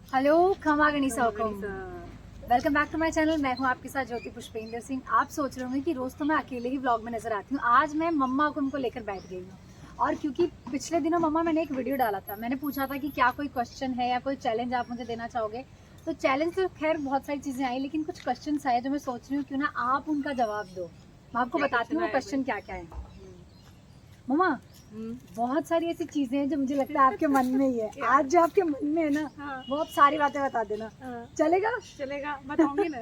Hello खमा गणिसा welcome back to my channel. मैं हूं आपके साथ ज्योति पुष्पेंद्र सिंह। आप सोच रहे होंगे कि रोज तो मैं अकेले ही व्लॉग में नजर आती हूँ। आज मैं मम्मा को उनको लेकर बैठ गई हूँ और क्योंकि पिछले दिनों मम्मा मैंने एक वीडियो डाला था, मैंने पूछा था कि क्या कोई क्वेश्चन है या कोई चैलेंज आप मुझे देना चाहोगे। तो चैलेंज तो खैर बहुत सारी चीजें आई, लेकिन कुछ क्वेश्चन आए जो मैं सोच रही हूँ क्यों ना आप उनका जवाब दो। मैं आपको बताती हूँ वो क्वेश्चन क्या क्या है। मम्मा बहुत सारी ऐसी चीजें हैं जो मुझे लगता है आपके मन में ही है। आज जो आपके मन में है ना, हाँ। वो आप सारी बातें बता देना। चलेगा? चलेगा, बताऊंगी ना।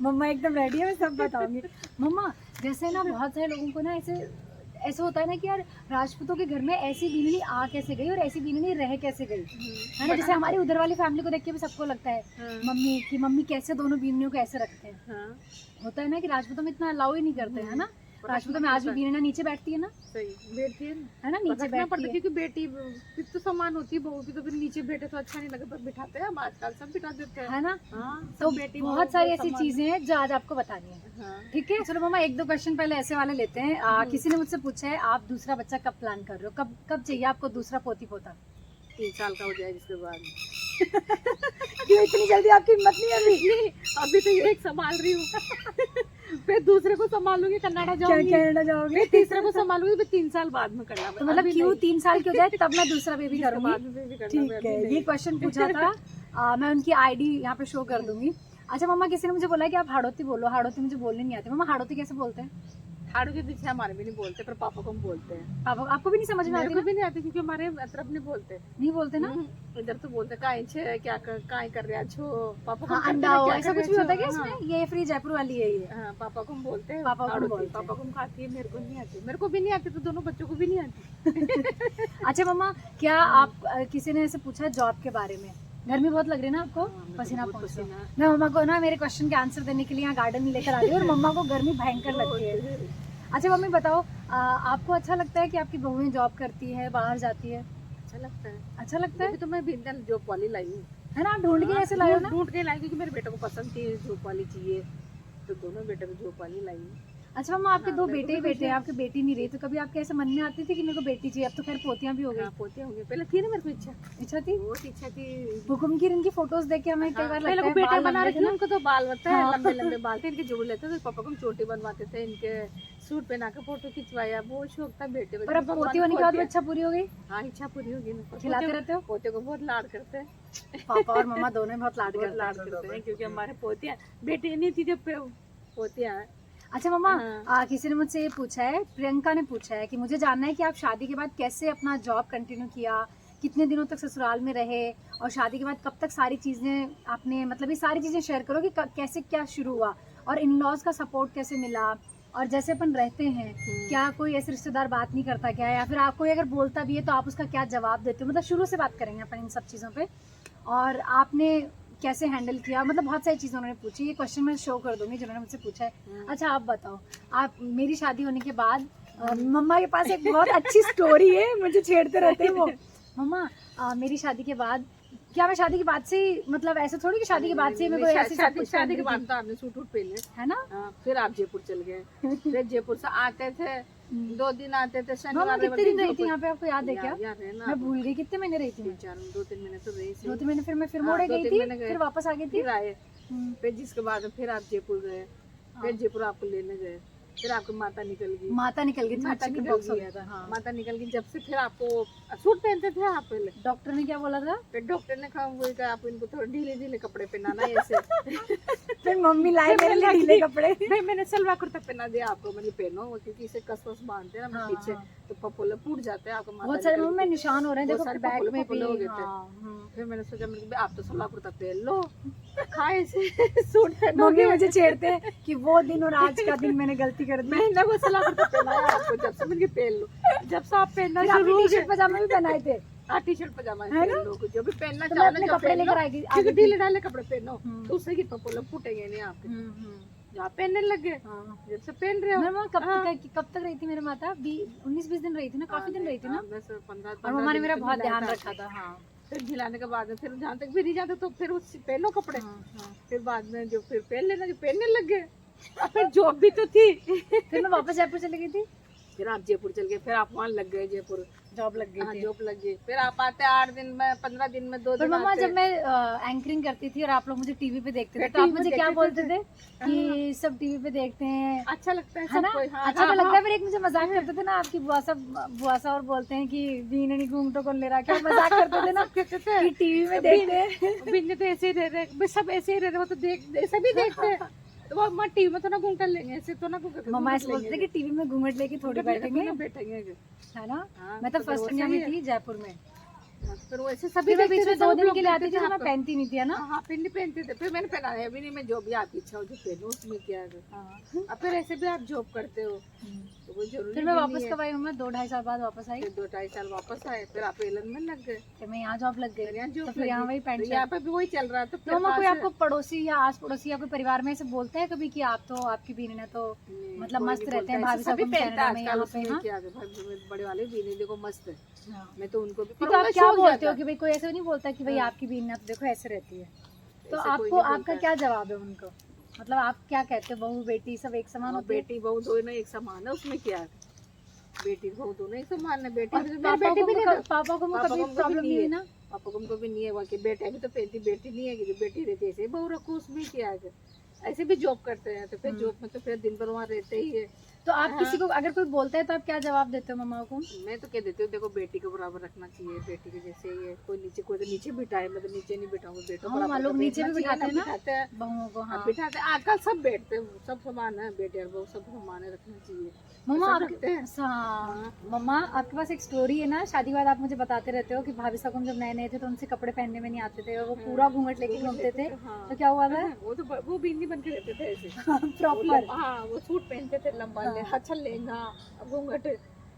मम्मा एकदम रेडी है, मैं सब बताऊंगी। मम्मा जैसे ना बहुत सारे लोगों को ना ऐसे होता है ना कि यार राजपूतों के घर में ऐसी बीननी आ कैसे गई और ऐसी बीननी रह कैसे गई, है ना। जैसे हमारी उधर वाली फैमिली को देख के भी सबको लगता है मम्मी कैसे दोनों बीननियों को ऐसे रखते हैं। होता है ना कि राजपूतों में इतना अलाउ ही नहीं करते हैं, है ना। राजपूतों में आज भी बीनना नीचे बैठती है ना। सही बैठती है ना, नीचे बैठती है क्योंकि बेटी फिर तो समान होती है, बहू की तो फिर नीचे बैठे तो अच्छा नहीं लगे, पर बिठाते हैं हम आजकल सब बिठा देते हैं, है ना। तो बेटी बहुत सारी ऐसी चीजें हैं जो आज आपको बतानी है। ठीक है, चलो मम्मा एक दो क्वेश्चन पहले ऐसे वाले लेते हैं। किसी ने मुझसे पूछा है आप दूसरा बच्चा कब प्लान कर रहे हो, कब चाहिए आपको दूसरा पोती पोता? 3 साल का हो जाए जिसके बाद। क्यों इतनी जल्दी आपकी हिम्मत नहीं है? अभी तो एक संभाल रही हूँ। फिर दूसरे को संभालूंगी, कनाडा जाऊंगी। कनाडा जाओगे? तीसरे को संभालूंगी, फिर 3 साल बाद में करना। तो मतलब क्यों 3 साल की हो जाए तब मैं दूसरा बेबी करूंगी? ठीक है, ये क्वेश्चन पूछा था। मैं उनकी आईडी यहाँ पे शो कर दूंगी। अच्छा मम्मा, किसी ने मुझे बोला कि आप हाड़ौती बोलो। हाड़ौती मुझे बोलने नहीं आती। मम्मा हाड़ौती कैसे बोलते हैं? हाड़ू के पीछे हमारे भी नहीं बोलते, पर पापा को हम बोलते हैं। पापा आपको भी नहीं समझ में आती? भी नहीं आती क्योंकि हमारे तरफ नहीं बोलते। नहीं बोलते ना, इधर तो बोलते काय छे, क्या कर रहा छो पापा को। अंडा हो ऐसा कुछ भी होता है क्या इसमें? ये फ्री जयपुर वाली है ये। पापा को हम बोलते हैं, पापा को हम खाती है। मेरे को नहीं आती, मेरे को भी नहीं आती, तो दोनों बच्चों को भी नहीं आती। अच्छा मम्मा, क्या आप किसी ने ऐसे पूछा जॉब के बारे में? गर्मी बहुत लग रही है ना आपको? पसीना पहुंच रहा है। मैं मम्मा को ना मेरे क्वेश्चन के आंसर देने के लिए यहाँ गार्डन में लेकर आ रही हूँ और मम्मा को गर्मी भयंकर लगती है। अच्छा मम्मी बताओ, आपको अच्छा लगता है कि आपकी बहुएं जॉब करती है, बाहर जाती है? अच्छा लगता है। अच्छा लगता है। तो मैं बिंदल जॉब वाली लाई हूँ, है ना। ढूंढ के ऐसे लाए हो ना? ढूंढ के लाई क्योंकि मेरे बेटे को पसंद थी जॉब वाली चाहिए, तो दोनों बेटे को जॉब वाली लाई हूँ। अच्छा मम्मा, आपके दो बेटे ही बेटे हैं, आपके बेटी नहीं रही, तो कभी आपके ऐसे मन में आती थी कि मेरे को बेटी चाहिए? अब तो खैर पोतियां भी हो गई। पोतियां हो गई, पहले थी ना मेरे को इच्छा थी, बहुत इच्छा थी। हुकुम की इनकी फोटोज देख के हमें कई बार लगता है बेटा बना रखे उनको तो बाल होता है, लंबे लंबे बाल थे, इनके जोड़ लेते थे। पापा को हम चोटी बनवाते थे, इनके सूट पहना के फोटो खिंचवाया, बहुत शौक था बेटे। पर अब पोती होने के बाद इच्छा पूरी हो गई? हाँ, इच्छा पूरी होगी। खिलाते रहते हो? पोते को बहुत लाड करते हैं, पापा और मम्मा दोनों बहुत लाड करते हैं क्योंकि हमारे पोतियां बेटी नहीं थी, जब पोतियां। अच्छा मम्मा, किसी ने मुझसे ये पूछा है, प्रियंका ने पूछा है कि मुझे जानना है कि आप शादी के बाद कैसे अपना जॉब कंटिन्यू किया, कितने दिनों तक ससुराल में रहे और शादी के बाद कब तक सारी चीज़ें आपने, मतलब ये सारी चीज़ें शेयर करो कि कैसे क्या शुरू हुआ और इन लॉज का सपोर्ट कैसे मिला। और जैसे अपन रहते हैं, क्या कोई ऐसे रिश्तेदार बात नहीं करता क्या, या फिर आप कोई अगर बोलता भी है तो आप उसका क्या जवाब देते हो? मतलब शुरू से बात करेंगे अपन इन सब चीज़ों पे, और आपने कैसे हैंडल किया। मतलब बहुत सारी चीज़ें उन्होंने पूछी। ये क्वेश्चन मैं शो कर दूंगी जिन्होंने मुझसे पूछा है। अच्छा आप बताओ, आप मेरी शादी होने के बाद मम्मा के पास एक बहुत अच्छी स्टोरी है, मुझे छेड़ते रहते हैं वो। मम्मा मेरी शादी के बाद, क्या मैं शादी के बाद से ही, मतलब ऐसे थोड़ी कि शादी के बाद से मेरे को ऐसे शादी के बाद तो आपने सूट वूट पहने, है ना। फिर आप जयपुर चल गए, फिर जयपुर से आते थे 2 दिन आते थे। शनिवार कितने दिन रही थी यहाँ पे, आपको याद है क्या? मैं भूल गई कितने महीने रही थी। 2-3 महीने तो रही थी। 2-3 महीने, फिर मैं फिर मोड़े गई थी, फिर वापस आ गई थी, फिर आए। फिर जिसके बाद फिर आप जयपुर गए, फिर जयपुर आपको लेने गए, फिर आपकी माता निकल गई। माता निकल गई, माता निकल गई। जब से फिर आपको सूट पहनते थे आप पहले। डॉक्टर ने क्या बोला था? फिर डॉक्टर ने कहा वही कि आप इनको थोड़े ढीले ढीले कपड़े पहनाना ऐसे। फिर मम्मी लाई मेरे लिए ढीले कपड़े। फिर मैंने सलवार कुर्ता पहना दिया आपको, मैंने पहनो क्योंकि इसे कस वस बांधते हैं ना पीछे, तो पपोले फूट जाते हैं आपको। बहुत सारे मम्मी में निशान हो रहे हैं, देखो बैक में भी हो गए थे। फिर मैंने सोचा आप तो सलवार कुर्ता पहन लो, खाए से सूट पहनो। मम्मी मुझे छेड़ते हैं कि वो दिन और आज का दिन मैंने गलती कर दी। मैंने वो सलवार कुर्ता पहना है आपको, जब से मैंने पहन लो, जब से आप पहनना शुरू। टी-शर्ट पजामा भी पहनाए थे। हाँ, टी-शर्ट पजामा है ना, जो भी पहनना तो चाहो अपने कपड़े लेकर आएगी, आगे ढीले ढाले कपड़े पहनो तो उससे की पपोले फूटेंगे नहीं आपके। आप पहनने लग गए, जब से पहन रहे हो। कब तक रही थी मेरे माता? 19-20 दिन रही थी ना, काफी दिन रही थी ना। 15 और मम्मा ने मेरा बहुत ध्यान रखा था। फिर खिलाने के बाद फिर जहाँ तक भी नहीं जाते तो फिर उससे पहनो कपड़े। फिर बाद में जो फिर पहन लेना, जो पहनने लग गए। फिर जॉब भी तो थी। फिर मैं वापस जयपुर चली गई थी। फिर आप जयपुर चल गए, फिर आप वहाँ लग गए जयपुर। जॉब लग गई हाँ थी। जॉब लग गई। फिर आप आते 8 दिन में, 15 दिन में, 2 पर दिन मम्मा आते। जब मैं एंकरिंग करती थी और आप लोग मुझे टीवी पे देखते थे मैं तो आप टीवी पे मुझे क्या देखते बोलते थे। थे कि सब टीवी पे देखते हैं, अच्छा लगता है है ना? सब कोई। हाँ, अच्छा हाँ, तो लगता हाँ। है। फिर एक मुझे मजाक करते थे ना आपकी बुआ सा और बोलते हैं कि बीन नहीं घूंघटो कौन ले रहा, क्या मजाक करते थे ना कहते थे कि टीवी में देखते हैं। बिन्ने तो ऐसे ही रह रहे, सब ऐसे ही रह रहे, वो तो ऐसे भी देखते हैं। तो वो अम्मा टीवी में तो ना घूंघट लेंगे, ऐसे तो ना घूंघट मम्मा ऐसे बोलते थे कि टीवी में घूंघट लेके थोड़ी बैठेंगे, बैठेंगे। है ना? हाँ, मैं तो तो फिर फर्स्ट वो इंडिया सही में है। थी जयपुर में, फिर वो ऐसे सभी फिर मैं बीच देखते में थे, 2 सब दिन लोग के लिए आती देखते थी थे तो मैं आपका। पहनती नहीं थी, है ना? हाँ फिर नहीं पहनते थे, फिर मैंने पहना है अभी नहीं, मैं जो भी आपकी इच्छा हो जो पहनो, उसमें क्या है। हाँ। अब फिर ऐसे भी आप जॉब करते हो तो कोई जरूरी फिर मैं भी वापस नहीं है। कब आई मम्मा? 2-2.5 साल बाद वापस आई। फिर 2-2.5 साल वापस आए, फिर आप एलन में लग गए। फिर मैं यहाँ जॉब लग फिर गई, यहाँ तो जॉब फिर यहाँ वही लगी, पैंट तो यहाँ शर्ट। पे भी वही चल रहा है। तो तो फिर मम्मा कोई कहाँ से- आपको पड़ोसी या आस पड़ोसी या कोई परिवार में से बोलता है कभी कि आप तो आपकी बीन है तो नहीं, मतलब कोई मस्त नहीं रहते हैं बोलता, भाभी ऐसे साहब सभी हम पहनता कनाडा है में आजकल, यहाँ पे? उसमें हाँ क्या है, भाई बड़े वाले भी नहीं, देखो मस्त है। हाँ। मैं तो उनको भी तो पर आप उनका क्या शौक बोलते ज्यादा हो कि भाई कोई ऐसे नहीं बोलता कि भाई हाँ। आपकी बीन है तो देखो ऐसे रहती है, तो ऐसे कोई आपको नहीं आपका बोलता है। क्या जवाब है उनको? मतलब आप क्या कहते हो, बहू बेटी सब एक समान और होती है? बेटी बहू दोनों एक समान है, उसमें क्या है, बेटी बहू दोनों एक समान है। बेटी और मेरी पापा बेटी को भी नहीं पापा था। को पापा कभी को भी प्रॉब्लम नहीं नहीं हुई है। ना? पापा को भी नहीं है, वहाँ की बेटा भी तो पहनती, बेटी नहीं है कि जो बेटी रहती है ऐसे ही बहू रखो, उसमें क्या है। ऐसे भी जॉब करते हैं तो फिर जॉब में तो फिर दिन भर वहाँ रहते ही है। तो आप किसी को अगर कोई बोलता है तो आप क्या जवाब देते हो मम्मा को? मैं तो कह देती हूँ देखो बेटी को बराबर रखना चाहिए, बेटी के जैसे ही है। कोई तो नीचे बिठाए, मैं तो नीचे नहीं बिठाऊंगी, बेटो हाँ, बराबर लोग का नीचे बैठना भी चाहिए, बिठाते हैं ना बिठाते हैं। बहुओं को। हाँ अब बिठाते हैं, आजकल सब बैठते हैं, सब समान है, बेटे और बहू सब समान है, रखना चाहिए। मम्मा सब आप रखते हैं। हाँ मम्मा आपके पास एक स्टोरी है ना, शादी के बाद आप मुझे बताते रहते हो कि भाभी साहब हम जब नए नए थे तो उनसे कपड़े पहनने में नहीं आते थे और वो पूरा घूंघट लेके घूमते थे, हाँ। तो क्या हुआ था? वो तो वो बिंदी बन के रहते थे ऐसे। प्रॉपर। हाँ वो सूट पहनते थे लंबा, अच्छा लहंगा, अब घूंघट।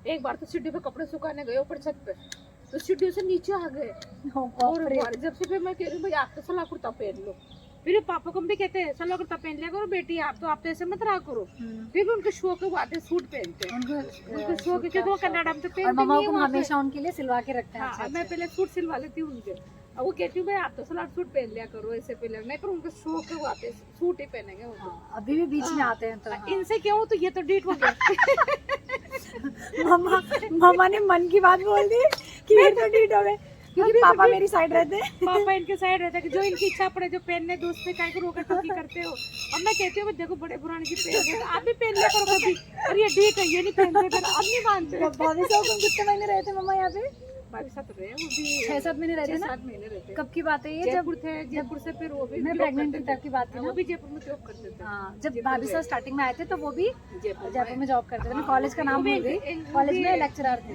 एक बार तो सीढ़ी पे कपड़े सुखाने गए ऊपर छत पे, तो सीढ़ी से नीचे आ गए। और जब से फिर मैं कह रही हूँ भाई आप तो सलवार कुर्ता पहन लो, फिर पापा को भी कहते हैं सलवार कुर्ता पहन लिया करो बेटी, आप तो ऐसे मत रहा करो। फिर भी उनके शौक है, वो आते सूट पहनते हैं, उनके शौक है क्योंकि वो कनाडा में तो और पहनते मम्मा नहीं है को वहाँ पे। हमेशा उनके लिए सिलवा के रखते हैं। हाँ, अच्छा, मैं अच्छा। पहले सूट सिलवा लेती हूँ उनके, अब वो कहती हूँ भाई आप तो सलवार सूट पहन लिया करो, ऐसे पहले नहीं, पर उनका शौक है, वो आते सूट ही पहनेंगे वो तो। हाँ, अभी भी बीच में आते हैं तो हाँ। इनसे क्यों, तो ये तो डीट हो गया। मम्मा ने मन की बात बोल दी कि ये तो डीट हो गए, क्योंकि पापा मेरी साइड रहते हैं। पापा इनके साइड रहता है कि जो इनकी इच्छा पड़े, जो पहनने दोस्त पे काय को रोका टोकी करते हो। अब मैं कहती हूँ देखो बड़े पुराने की पहन रहे, आप भी पहन लिया करो कभी, और ये डीट है ये नहीं पहनते, फिर अब नहीं मानते। भाभी साहब तुम कितने महीने रहे थे मम्मा यहाँ पे? भाभी साथ रहे वो भी 6-7 महीने रहते ना? 6-7 महीने रहते। कब की बात है ये? जब जयपुर थे, जयपुर से फिर वो भी मैं job प्रेग्नेंट थी करते तब की बात थे। थी वो ना? भी जयपुर में जॉब करते थे। हाँ, जब भाभी साहब स्टार्टिंग में आए थे तो वो भी जयपुर में जॉब करते थे। मैं कॉलेज का नाम वो भी भूल गई, एक- कॉलेज में वो भी- लेक्चरर थे।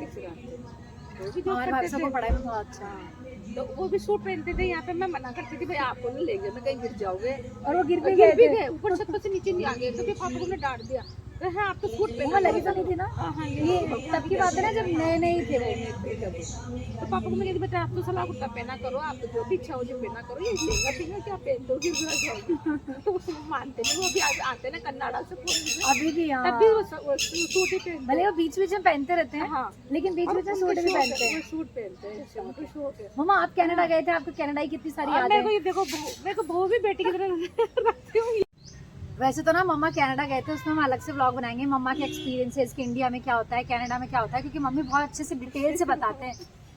वो भी job हमारे भाभी करते साहब थे। को पढ़ाई में बहुत अच्छा है। तो वो भी सूट पहनते थे। यहाँ पे मैं मना करती थी भाई आपको नहीं ले गए, मैं कहीं गिर जाओगे, और वो गिर भी गिर भी गए थे। गए, ऊपर छत पर से नीचे नहीं आ गए, तो फिर पापा को मैं डांट दिया, तो हाँ आप तो सूट वो पहना लगी तो नहीं थी ना? हाँ ये तब की बात है ना जब नए नए ही थे वो। तो पापा को मैं कहती बेटा आप तो सलवार कुर्ता पहना करो, आप तो जो भी इच्छा हो जो पहना करो, ये लहंगा पहना क्या पहन दो, गिर जाओगे। तो वो मानते नहीं, वो भी आते ना कन्नाडा से फोन, अभी भी तब हाँ, भी वो सूट ही पहनते भले वो बीच बीच में पहनते रहते हैं, हाँ, लेकिन बीच और बीच में उनके सूट भी शौक है, पहनते हैं। वो सूट पहनते हैं, ऐसे उनके शौक है। मम्मा आप कनाडा गए थे, आपको कनाडा की कितनी सारी और यादें मेरे को हैं। ये देखो मेरे को बहू भी बेटी की तरह रखती हूँ। वैसे तो ना मम्मा कनाडा गए थे, उसमें हम अलग से व्लॉग बनाएंगे मम्मा के एक्सपीरियंसेस कि इंडिया में क्या होता है, कनाडा में क्या होता है, क्योंकि मम्मी बहुत अच्छे से डिटेल से बताते हैं।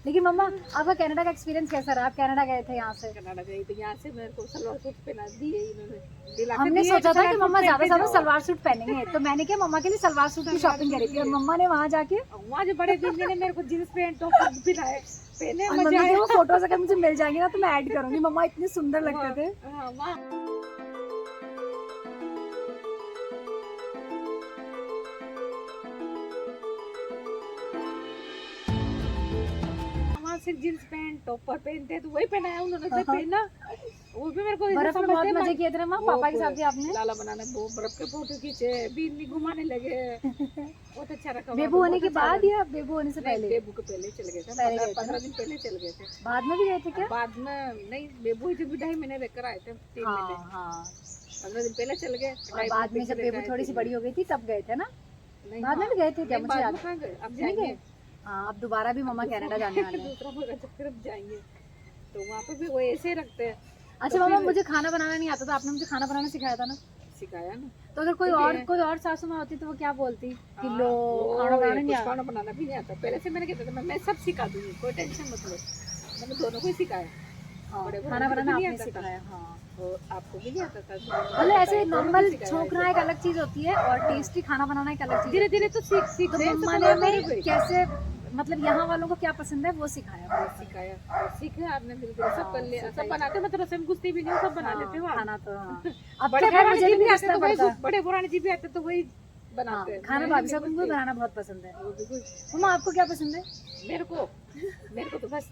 लेकिन मम्मा आपका कनाडा का एक्सपीरियंस कैसा रहा? आप कनाडा गए थे यहाँ से? कनाडा गई तो यहाँ से मेरे को सलवार सूट पहना दिए इन्होंने, दिला के हमने दिए सोचा था सलवार कि सूट मम्मा पहन ज्यादा के से ज्यादा जाओ। सलवार सूट पहनेंगे, तो मैंने क्या मम्मा के लिए सलवार सूट की शॉपिंग करी थी और मम्मा ने वहाँ जाके वहाँ जो बड़े दिन ने मेरे को जींस पैंट टॉप दिलाए, पहने और मजा मम्मी के आया। वो फोटोज अगर मुझे मिल जाएंगे ना तो मैं ऐड करूंगी। मम्मा इतने सुंदर लगते थे। हाँ, वहाँ वहाँ से जींस पैंट टॉपर पहनते तो वही पहनाया उन्होंने, तो पहना वो भी मेरे को बर्फ में बहुत मजे किए थे ना माँ, पापा के साथ भी आपने? लाला बनाने वो बर्फ के फोटो खींचे, बिजली घुमाने लगे, बहुत अच्छा रखा। बेबू होने के बाद या बेबू होने से पहले? बेबू के पहले चले गए थे, पहले गए थे 15 दिन पहले चले गए थे। बाद में भी गए थे क्या? बाद में नहीं, बेबू जब 2.5 महीने रहकर आए थे, 3 महीने, हाँ हाँ। 15 दिन पहले चले गए। और बाद में जब बेबू थोड़ी सी बड़ी हो गई थी तब गए थे ना? बाद में भी गए थे क्या? मुझे याद कहाँ गए, अब नहीं जाएंगे गए। हाँ, अब दोबारा भी मम्मा कनाडा जाने वाले हैं। दूसरा मगर चक्कर अब जाएंगे, तो वहाँ पे भी वो ऐसे ही रखते हैं। अच्छा मम्मा मुझे खाना बनाना नहीं आता था, आपने मुझे खाना बनाना सिखाया था ना? सिखाया ना, तो अगर कोई और सासू माँ होती तो वो क्या बोलती कि लो खाना बनाना नहीं आता? खाना बनाना भी नहीं आता। पहले से मैंने कहता था मैं सब सिखा दूंगी, कोई टेंशन मत लो। मैंने दोनों को ही सिखाया। बड़े बड़े खाना को बनाना भी नहीं आपने आता था। सिखाया। हाँ, और आपको भी नहीं आता था। मतलब ऐसे नॉर्मल छोंकना एक अलग चीज होती है और टेस्टी खाना बनाना एक अलग चीज धीरे होती है। धीरे तो सीख तो रहे हैं, मम्मा सब ने हमारे हमें भाई। कैसे, मतलब यहाँ वालों को क्या पसंद है वो सिखाया। सिखाया और सीखे आपने, धीरे धीरे सब कर लिया। सब सिखाई। बनाते, मतलब रसम कुश्ती भी नहीं, सब बना लेते हो आप। खाना तो हाँ। अब बड़े तो खैर पुराने मुझे जी भी भी नहीं आते रसना तो वही, पड़ता। बड़े पुराने जी भी आते तो वही बनाते हैं। खाना मैं भाभी नहीं साहब को बनती। बनाना बहुत पसंद है। वो बिल्कुल। मम्मा आपको क्या पसंद है? मेरे को तो बस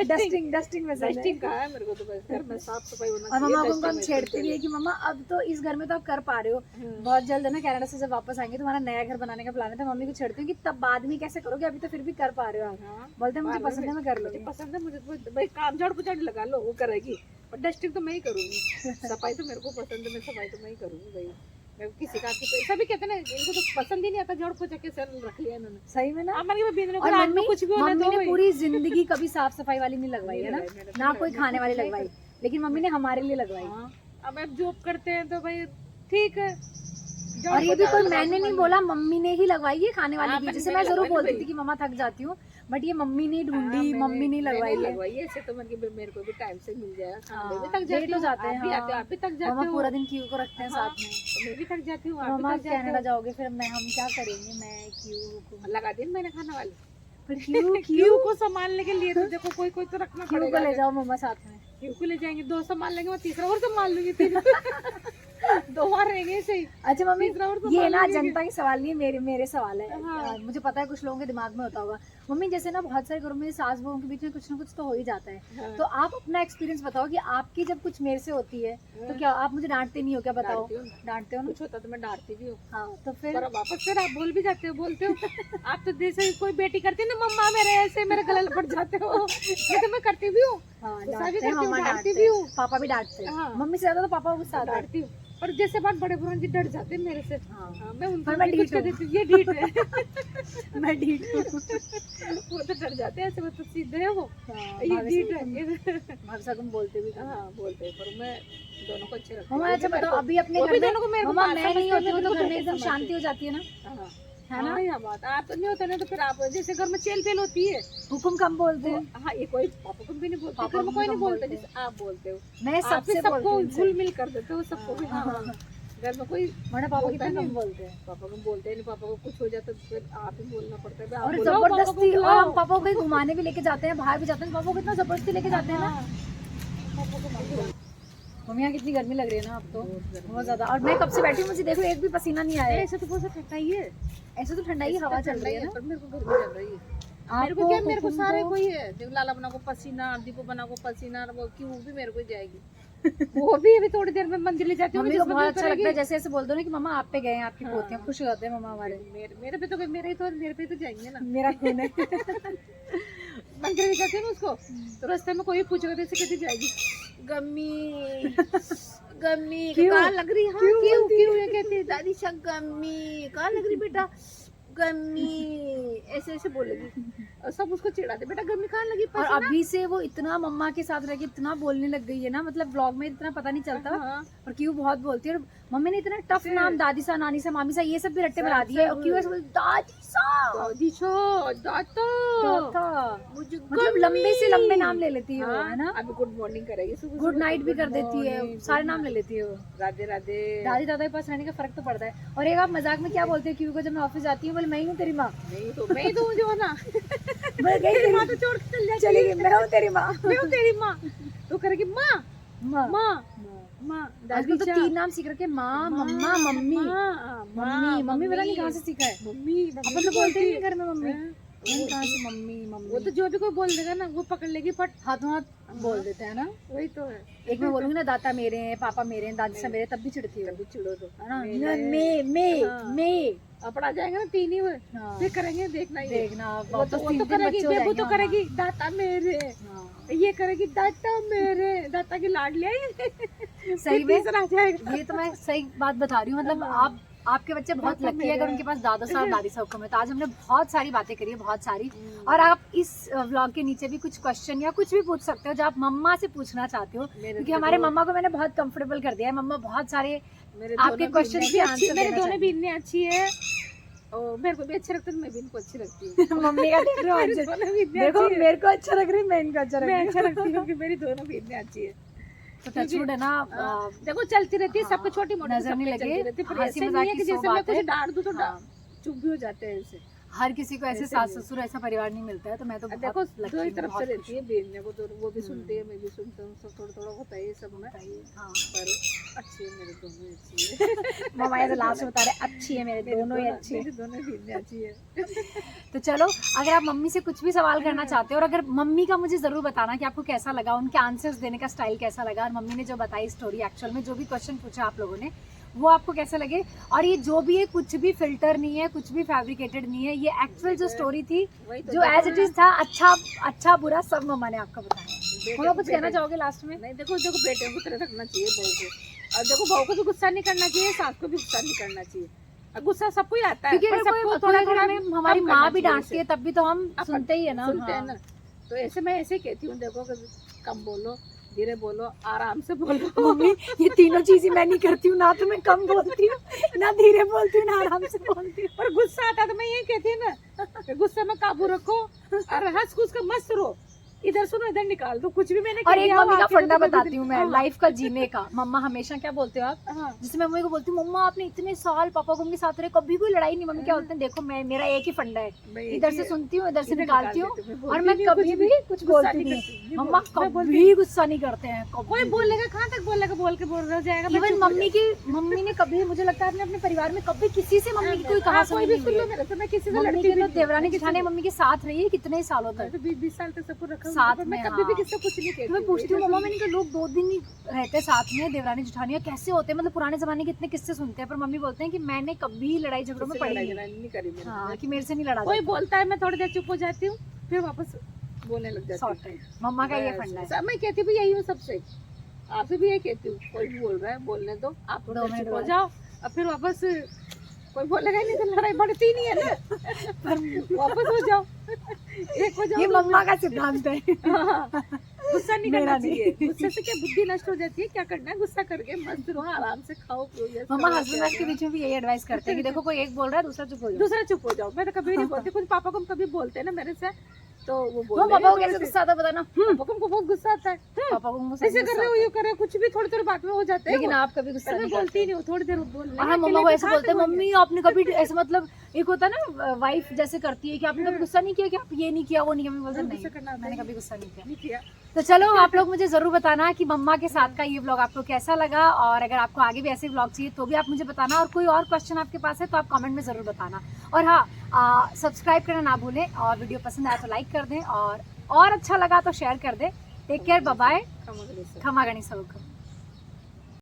डस्टिंग पसंद है। डस्टिंग का है मेरे को तो बस। घर में साफ सफाई होना और मम्मा को चाहिए। हम छेड़ते भी है कि मम्मा अब तो इस घर में तो आप कर पा रहे हो, बहुत जल्द है ना कनाडा से जब वापस आएंगे तुम्हारा नया घर बनाने का प्लान है। तो मम्मी को छेड़ती हूँ कि तब बाद में कैसे करोगे, अभी तो फिर भी कर पा रहे हो आप। बोलते हैं मुझे पसंद है मैं कर लूंगी। पसंद है मुझे तो भाई, काम झाड़ू पोछा लगा लो वो करेगी, और डस्टिंग तो मैं ही करूंगी। सफाई तो मेरे को पसंद है, मैं सफाई तो मैं ही करूंगी भाई। मैं किसी का सभी कहते हैं ना इनको तो पसंद ही नहीं आता झाड़ू पोछा कैसे रख लिया इन्होंने। सही में ना। और मम्मी कुछ भी होना मम्मी तो ने पूरी जिंदगी कभी साफ सफाई वाली नहीं लगवाई है ना, ना कोई खाने वाली लगवाई, लेकिन मम्मी ने हमारे लिए लगवाई। अब आप जॉब करते हैं तो भाई ठीक है। और ये भी कोई मैंने नहीं बोला, मम्मी ने ही लगवाई है खाने वाली की। जैसे मैं जरूर बोलती थी कि मम्मा थक जाती हूँ, बट ये मम्मी ने ढूंढी, मम्मी ने लगवाई है। ऐसे तो मेरे को भी टाइम से मिल जाएगा। हाँ, मैं भी थक लेट हो जाते हैं। आप भी थक जाते मम्मा हो। पूरा दिन क्यू को रखते हैं साथ में। मैं भी थक जाती हूँ। मम्मा आप कनाडा जाओगे फिर मैं हम क्या करेंगे, मैं क्यू लगा दी मैंने खाना वाली। फिर क्यू क्यू को संभालने के लिए तो देखो कोई तो रखना क्यू पड़ेगा। को ले जाओ मम्मा साथ में। क्यू को ले जाएंगे, 2 संभाल लेंगे, मैं तीसरा और संभाल लूंगी। 2 बार रहेंगे सही। अच्छा मम्मी तीसरा और ये ना संभाल जनता के सवाल नहीं है, मेरे सवाल है। हाँ। मुझे पता है कुछ लोगों के दिमाग में होता होगा। मम्मी जैसे ना बहुत सारे घरों में सास बहू के बीच में कुछ ना कुछ तो हो ही जाता है। हाँ। तो आप अपना एक्सपीरियंस बताओ कि आपकी जब कुछ मेरे से होती है तो क्या आप मुझे डांटते नहीं हो क्या? बताओ। डांटते हो ना? कुछ होता तो मैं डांटती भी हूँ। हाँ तो फिर पर वापस फिर आप बोल भी जाते हो, बोलते हो। आप तो जैसे कोई बेटी करती है ना, मम्मा मेरे ऐसे मेरे गले लपट जाते हो। ये तो मैं करती भी हूँ। हाँ गुस्सा भी डांटते हैं, करती हूँ, मम्मा डांटती डांटते भी हैं, हूँ। पापा भी डांटते हैं। हाँ। मम्मी से ज्यादा तो पापा गुस्सा आता है। डांटती हूँ, पर जैसे बात बड़े बुरान जी डर जाते हैं मेरे से। हाँ। मैं उनको पर मैं भी कुछ ढीठ कह हूँ। देती हूँ, ये ढीठ है। मैं ढीठ हूँ। वो तो डर जाते हैं ऐसे, वो तो सीधे है वो। हाँ, ये भाभी ढीठ साहब है। भाभी साहब तुम बोलते भी हाँ बोलते हैं, पर मैं दोनों को अच्छे रखती मम्मा हूँ। अच्छा बताओ अभी अपने वो घर भी में दोनों को मेरे को मम्मा मार मैं समझते नहीं हैं, होती हूँ तो मैं घर में उनको एकदम समझती शांति हो जाती है ना, हाँ। है ना? हाँ, यह बात आप तो नहीं होता ना, तो फिर आप जैसे घर में चेल पेल होती है। हुकुम कम बोलते हैं। हाँ, ये कोई पापा को भी नहीं बोलते, पापा घर में को कोई भी नहीं कम बोलते बोलते हैं। जैसे आप बोलते हो। मैं आप भी सबसे सबको बोलती हूँ घुल मिल कर देते हो सबको भी। हाँ, हाँ। घर में कोई बड़ा पापा बोलता कितना नहीं। कम बोलते हैं। पापा को बोलते नहीं, पापा को कुछ हो जाता तो फिर आप ही बोलना पड़ता है। आप और बुलाओ पापा को, जबरदस्ती, और बुलाओ। हम पापा को कहीं घुमाने भी लेके जाते हैं, बाहर भी जाते हैं, पापा को कितना जबरदस्ती लेके जाते हैं ना। हाँ, पापा को मत बुलाओ। मम्मी यहाँ कितनी गर्मी लग रही है ना अब तो, बहुत ज्यादा। और मैं कब से बैठी हूँ, मुझे देखो एक भी पसीना नहीं आया है। ऐसे तो बहुत ठंडा ही है, ऐसे तो ठंडा ही हवा चल रही है ना। पर मेरे को गर्मी लग रही है। मेरे को आपको क्या, मेरे को हुकुम सारे को- कोई है। देव लाला बना को पसीना, दीपू बना को पसीना, वो क्यों भी मेरे को जाएगी। वो भी अभी थोड़ी देर में मंदिर ले जाती हूँ। मम्मी को बहुत अच्छा लगता है जैसे ऐसे बोल दो ना कि मम्मा आप पे गए हैं, आपकी पोतियां खुश हो जाते हैं मम्मा हमारे। मेरे पे तो मेरे पे तो जाएंगे ना। मेरा खून है। मंदिर में जाते हैं ना उसको, तो रास्ते में कोई पूछेगा तो ऐसे कैसे जाएगी, गम्मी गम्मी कहाँ लग रही। हाँ क्यों ये कहती है दादी शाह, गम्मी कहाँ लग रही बेटा, गम्मी ऐसे ऐसे बोलेगी। और सब उसको चिढ़ाते, बेटा गम्मी कहाँ लगी और अभी से वो इतना मम्मा के साथ रह के इतना बोलने लग गई है ना, मतलब व्लॉग में इतना पता नहीं चलता। हाँ। और क्यों बहुत बोलती है। और मम्मी ने इतना टफ नाम दादी सा, नानी सा, मामी सा ये सब भी रट्टे बना दिए। और क्यों ऐसे बोलती दादी सा, दादी शाह, दादा मुझे मतलब लंबे से लंबे नाम ले लेती है वो, है ना। अभी गुड मॉर्निंग करेगी, सुबह गुड नाइट भी कर देती है, सारे नाम ले लेती है वो। राधे राधे। दादी दादा के पास रहने का फर्क तो पड़ता है। और एक आप मजाक में क्या बोलते हैं क्यों को, जब मैं ऑफिस जाती हूँ बोले मैं ही हूँ तेरी माँ। नहीं तो मैं ही तो हूँ जो ना। मैं गई तेरी माँ तो छोड़ के चल जाती चली गई, मैं हूँ तेरी माँ। मैं हूँ तेरी माँ। तो करेगी माँ माँ माँ माँ। आजकल तो 3 नाम सीख रखे, माँ, मम्मा, मम्मी। मम्मी मम्मी पता नहीं कहाँ से सीखा है। मम्मी अपन तो बोलते ही नहीं घर में मम्मी। वो कहाँ से मम्मी मम्मी। वो तो जो भी कोई बोल देगा ना वो पकड़ लेगी फट। हाथों हाथ बोल देते हैं ना। वही तो है। एक मैं बोलूंगी ना दादा मेरे हैं, पापा मेरे हैं, दादी सा मेरे, तब भी चिढ़ती है। कभी चिड़ो तो है ना, हाँ। मैं अपना जाएंगे ना 3 ही हुए, हाँ। फिर करेंगे देखना ये। देखना वो तो करेगी, बेबू तो करेगी दाता मेरे, ये करेगी दाता मेरे, दाता की लाड ले। सही में तीसरा आ जाएगा। ये तो मैं सही बात बता रही हूँ। मतलब आपके बच्चे बहुत पापा लकी है अगर मेरे- उनके पास दादा साहब और दादी साहब है। तो आज हमने बहुत सारी बातें करी है, बहुत सारी। और आप इस व्लॉग के नीचे भी कुछ क्वेश्चन या कुछ भी पूछ सकते हो जो आप मम्मा से पूछना चाहते हो, क्योंकि हमारे मम्मा को मैंने बहुत कंफर्टेबल कर दिया है। मम्मा बहुत सारे आपके क्वेश्चन भी आंसर मेरे देना दोनों बहनें अच्छी है और मेरे को भी अच्छी लगती है, मैं भी इनको अच्छी लगती हूँ। मम्मी का देख रहे हो मेरी आंसर। दोनों बहनें देखो अच्छी है। मेरे को अच्छा लग रही है, मैं इनको अच्छा लग मैं रही अच्छा हूँ। लगती हूँ कि मेरी दोनों बहनें अच्छी है। तो टचवुड है ना, देखो चलती रहती है, हाँ, सबको छोटी मोटी नजर नहीं लगे, पर हंसी ऐसे मजाक नहीं है की कि सौ जैसे मैं बात है। कुछ डांट दूं तो हाँ। चुप भी हो जाते हैं ऐसे। हर किसी को ऐसे ऐसे सास नहीं। ससुर ऐसा परिवार नहीं मिलता है, तो मैं तो देखो बहुत लकी दो ही हूँ, तरफ से बहुत रहती है, बहनें को तो वो भी सुनती है, हम्म। मैं भी सुनता हूँ, सब थोड़ा थोड़ा होता है ये सब में। हाँ। पर अच्छी है, मेरे दोनों अच्छी है। मम्मा ऐसे लास्ट में बता रहे अच्छी है, मेरे दोनों ही अच्छी है। मेरी दोनों बहनें अच्छी है। तो चलो, अगर आप मम्मी से कुछ भी सवाल करना चाहते हो और अगर मम्मी का मुझे जरूर बताना कि आपको कैसा लगा, उनके आंसर्स देने का स्टाइल कैसा लगा, और मम्मी ने जो बताई स्टोरी, एक्चुअल में जो भी क्वेश्चन पूछा आप लोगों ने वो आपको कैसे लगे। और ये जो भी है कुछ भी फिल्टर नहीं है, कुछ भी फैब्रिकेटेड नहीं है, ये एक्चुअल जो स्टोरी थी, वही तो जो एज इट इज था, अच्छा बुरा सब मम्मा ने आपको बताया। मम्मा कुछ कहना चाहोगे लास्ट में? नहीं, देखो बेटे को तरह रखना चाहिए बहू को, और देखो बहू को भी गुस्सा नहीं करना चाहिए, सास को भी गुस्सा नहीं करना चाहिए। और गुस्सा सबको ही आता है, क्योंकि पर सबको देखो थोड़ा थोड़ा हमें हमारी कम माँ करना भी चाहिए डांटती है, इसे। तब भी तो हम अपन सुनते ही है ना। सुनते हैं हाँ। ना, तो ऐसे मैं ऐसे कहती हूँ, देखो कि कम बोलो, धीरे बोलो, आराम से बोलो। मम्मी ये तीनों चीजें मैं नहीं करती हूँ, ना तो मैं कम बोलती हूँ, ना धीरे बोलती हूँ, ना आराम से बोलती हूँ। और गुस्सा आता तो मैं यही कहती हूँ ना कि गुस्से में काबू रखो और हंस खुश कर मस्त रहो, इधर सुनो इधर निकाल दो, कुछ भी मैंने और कह एक दिया मम्मी हो, का आपके तो फंडा कभी भी- बताती हूँ मैं, हाँ, लाइफ का जीने का। मम्मा हमेशा क्या बोलते हो आप, हाँ, जिससे मैं मम्मी को बोलती हूँ मम्मा आपने इतने साल पापा को उनके साथ रहे, कभी कोई लड़ाई नहीं। मम्मी क्या बोलते हैं, देखो मैं, मेरा एक ही फंडा है, मैं एक इधर ही से है, सुनती हूँ, इधर से इधर निकालती हूँ, देती हूँ, और बोलती मैं नहीं हूँ, कभी भी कुछ गुस्सा बोलती नहीं नहीं। करती, नहीं मम्मा मैं बोलती कभी गुस्सा नहीं करते हैं, कोई कभी। बोलेगा, कहाँ तक बोलेगा, बोल के बोल रह जाएगा। मैं इवन चुप हो मम्मी ने कभी, मुझे लगता है अपने परिवार में कभी किसी से मम्मी की कोई कहा हाँ, सुनी कोई भी नहीं सुन हुई लो है। मेरे से, मैं किसी से मम्मी लड़ती के भी तो नहीं हूँ, देवरानी मैं किसी जेठानी से- मम्मी के साथ रही है कितने सालों मैं तक तो 20 साल तक सबको रखा साथ हुआ है, में। मैं कभी भी हाँ। किसी कुछ नहीं कहती तो मैं हूँ। पूछती हूँ इधर मम्मा, से- मैंने कहा लोग 2 दिन ही रहते साथ में, देवरानी जेठानियाँ कैसे होते हैं, मतलब पुराने जमाने के इतने किस्से सुनते हैं, पर मम्मी बोलते हैं कि मैंने कभी लड़ाई झगड़ों में किसी पड़ी लड़ाई नहीं। झगड़ा नहीं करी मैंने। हाँ, कि मेरे से नहीं लड़ा कोई जाता। बोलता है, मैं थोड़ी देर चुप हो जाती हूँ, फिर वापस बोलने लग जाती हूँ। सॉर्टेड। मम्मा का ये बस, फंडा है। सब मैं कहती भी यही हूँ सबसे, आपसे भी यही कहती हूँ, कोई भी बोल रहा है बोलने दो, आप थोड़ी 2 देर मिनट चुप हो बाद। जाओ, और फिर वापस कोई बोलेगा ही नहीं तो लड़ाई बढ़ती नहीं है ना, पर वापस हो जाओ, एक हो जाओ। ये मम्मा का सिद्धांत है। हाँ, गुस्सा नहीं मेरा करना नहीं। चाहिए, गुस्से से क्या बुद्धि नष्ट हो जाती है, क्या करना है, गुस्सा करके मस्त रहो, आराम से खाओ पियो, ऐसे मम्मा करो, हस्बैंड वाइफ के क्या बीच में भी यही एडवाइस करते हैं कि देखो कोई एक बोल रहा है दूसरा चुप हो जाओ। दूसरा चुप हो जाओ। मैं तो कभी नहीं बोलती, कुछ पापा को कभी बोलते हैं ना मेरे से, तो वो वो बोल पापा को कैसे गुस्सा आता है बताना। पापा को बहुत गुस्सा आता है, पापा को मुझसे ऐसे कर गुस्सा रहे हो, आता है। ये कर रहे हो, कुछ भी थोड़ी थोड़ी बात में हो जाते हैं। लेकिन आप कभी गुस्सा मैं नहीं बोलती करते। ही नहीं हूँ, थोड़ी देर बोलने और हम मम्मा को ऐसे बोलते हैं, मम्मी आपने कभी ऐसे, मतलब एक होता है ना वाइफ जैसे करती है कि आपने कभी गुस्सा नहीं किया, कि आप ये नहीं किया वो नहीं किया। मैं बोलते गुस्सा करना नहीं, आता मैंने ही कभी गुस्सा नहीं किया। नहीं किया। तो चलो, आप लोग मुझे जरूर बताना कि मम्मा के साथ का ये व्लॉग आपको कैसा लगा, और अगर आपको आगे भी ऐसे व्लॉग चाहिए तो भी आप मुझे बताना, और कोई और क्वेश्चन आपके पास है तो आप कमेंट में जरूर बताना। और हाँ, सब्सक्राइब करना ना भूलें, और वीडियो पसंद आया तो लाइक कर दें, और अच्छा लगा तो शेयर कर दें। टेक केयर, बाय बाय, खमा गणेश। खमा गणेश सबको।